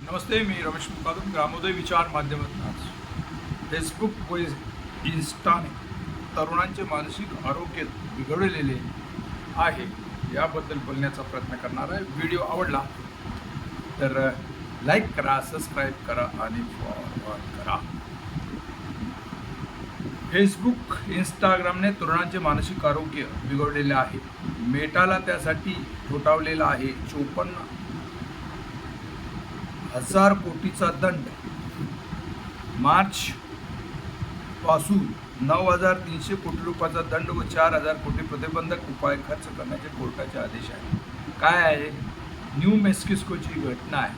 नमस्ते, मी रमेश मुकादम. ग्रामोदय विचार माध्यमातून आज फेसबुक व इन्स्टाने तरुणांचे मानसिक आरोग्य बिघडलेले आहे याबद्दल बोलण्याचा प्रयत्न करणार आहे. व्हिडिओ आवडला तर लाईक करा, सबस्क्राईब करा आणि फॉरवर्ड करा. फेसबुक, इंस्टाग्रामने तरुणांचे मानसिक आरोग्य बिघडलेले आहे. मेटाला त्यासाठी ठोठावलेला आहे 54,000 कोटीचा दंड. मार्च पासून 9,300 कोटी रुपयाचा दंड व 4,000 कोटी प्रतिबंधक उपाय खर्च करण्याचे कोर्टाचे आदेश आहे. काय आहे? न्यू मेक्सिकोची घटना आहे.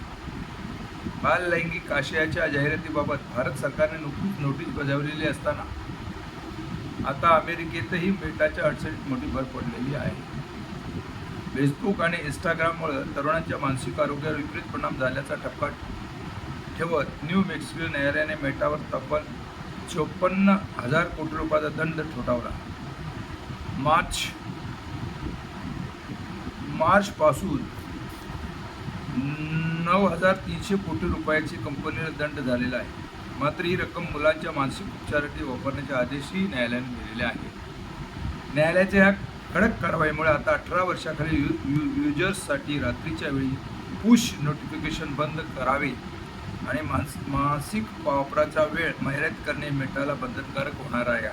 बाल लैंगिक आशयाच्या जाहिरातीबाबत भारत सरकारने नुकतीच नोटीस बजावलेली असताना आता अमेरिकेतही मेटाच्या अडचणीत मोठी भर पडलेली आहे. फेसबुक आणि इंस्टाग्राममुळे तरुणांच्या मानसिक आरोग्यावर विपरीत परिणाम झाल्याचा ठपका ठेवत न्यू मेक्सिको न्यायालयाने मेटावर तब्बल 54,000 कोटी रुपयाचा दंड ठोठावला. मार्च पासून 9,300 कोटी रुपयाची कंपनीला दंड झालेला आहे. मात्र ही रक्कम मुलांच्या मानसिक उपचारासाठी वापरण्याचे आदेशही न्यायालयाने दिलेले आहे. न्यायालयाच्या या कडक कारवाईमुळे आता 18 वर्षाखालील युजर्ससाठी रात्रीच्या वेळी पुश नोटिफिकेशन बंद करावे आणि मानसिक वापराचा वेळ मर्यादित करणे मेटाला बंधनकारक होणार आहे.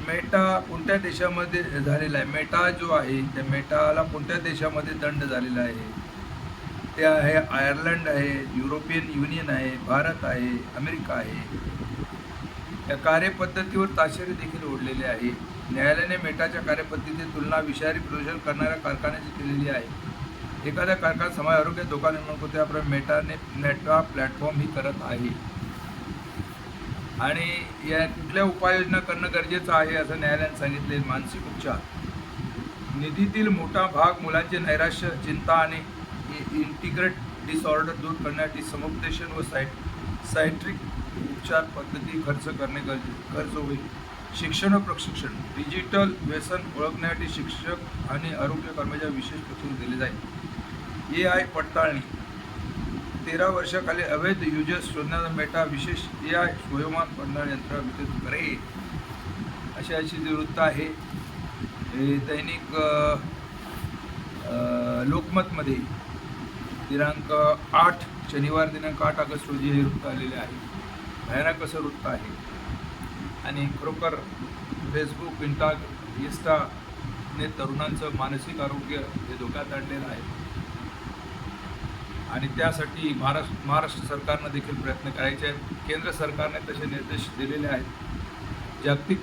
मेटा कोणत्या देशामध्ये झालेला आहे? मेटा जो आहे त्या मेटाला कोणत्या देशामध्ये दंड झालेला आहे? ते आहे आयर्लंड आहे, युरोपियन युनियन आहे, भारत आहे, अमेरिका आहे. या कार्यपद्धतीवर ताशेरे देखील ओढलेले आहे. न्यायालयाने मेटाच्या कार्यपद्धतीची तुलना विषारी प्रदूषण करणाऱ्या कारखान्याची केलेली आहे. एखाद्या कारखान्यात समाज आरोग्य धोका निर्माण करते आपण मेटा प्लॅटफॉर्म ही करत आहे आणि या कुठल्या उपाययोजना करणं गरजेचं आहे असं न्यायालयाने सांगितले. मानसिक उपचार निधीतील मोठा भाग मुलांचे नैराश्य, चिंता आणि इंटिग्रेट डिसऑर्डर दूर करण्यासाठी समुपदेशन व सायट्रिक उपचार पद्धती खर्च करणे खर्च होईल. शिक्षण व प्रशिक्षण, डिजिटल व्यसन ओळखण्यासाठी शिक्षक आणि आरोग्य कर्मचारी विशेष प्रशिक्षण दिले जाईल. AI पडताळणी, 13 वर्षाखाली अवैध युजर्स शोधण्याचा मेटा विशेष AI स्वयंमान पडताळणी यंत्र विकसित करेल अशी वृत्त आहे. दैनिक लोकमतमध्ये दिनांक 8 शनिवार दिनांक 8 ऑगस्ट रोजी हे वृत्त आलेले आहे. भयानक असं वृत्त आहे आणि खरोखर फेसबुक, इंस्टाने तरुणांचं मानसिक आरोग्य हे धोक्यात आणलेलं आहे आणि त्यासाठी महाराष्ट्र सरकारनं देखील प्रयत्न करायचे आहेत. केंद्र सरकारने तसे निर्देश दिलेले आहेत. जागतिक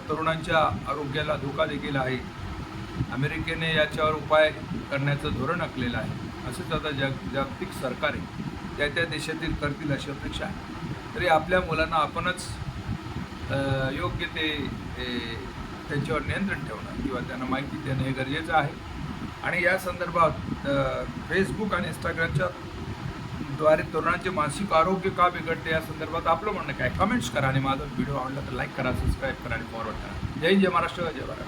तरुणांच्या आरोग्याला धोका देखील आहे. अमेरिकेने याच्यावर उपाय करण्याचं धोरण आखलेलं आहे. असंच आता जागतिक सरकारे त्या देशातील करतील अशी अपेक्षा आहे. तरी आपल्या मुलांना आपणच योग्य ते त्यांच्यावर नियंत्रण ठेवणं किंवा त्यांना माहिती देणं हे गरजेचं आहे. आणि या संदर्भात फेसबुक आणि इंस्टाग्रामच्या द्वारे तरुणांचे मानसिक आरोग्य का बिघडते या संदर्भात आपलं म्हणणं काय? कमेंट्स करा आणि माझा व्हिडिओ आवडला तर लाईक करा, सबस्क्राईब करा आणि फॉरवर्ड करा. जय महाराष्ट्र, जय भारत.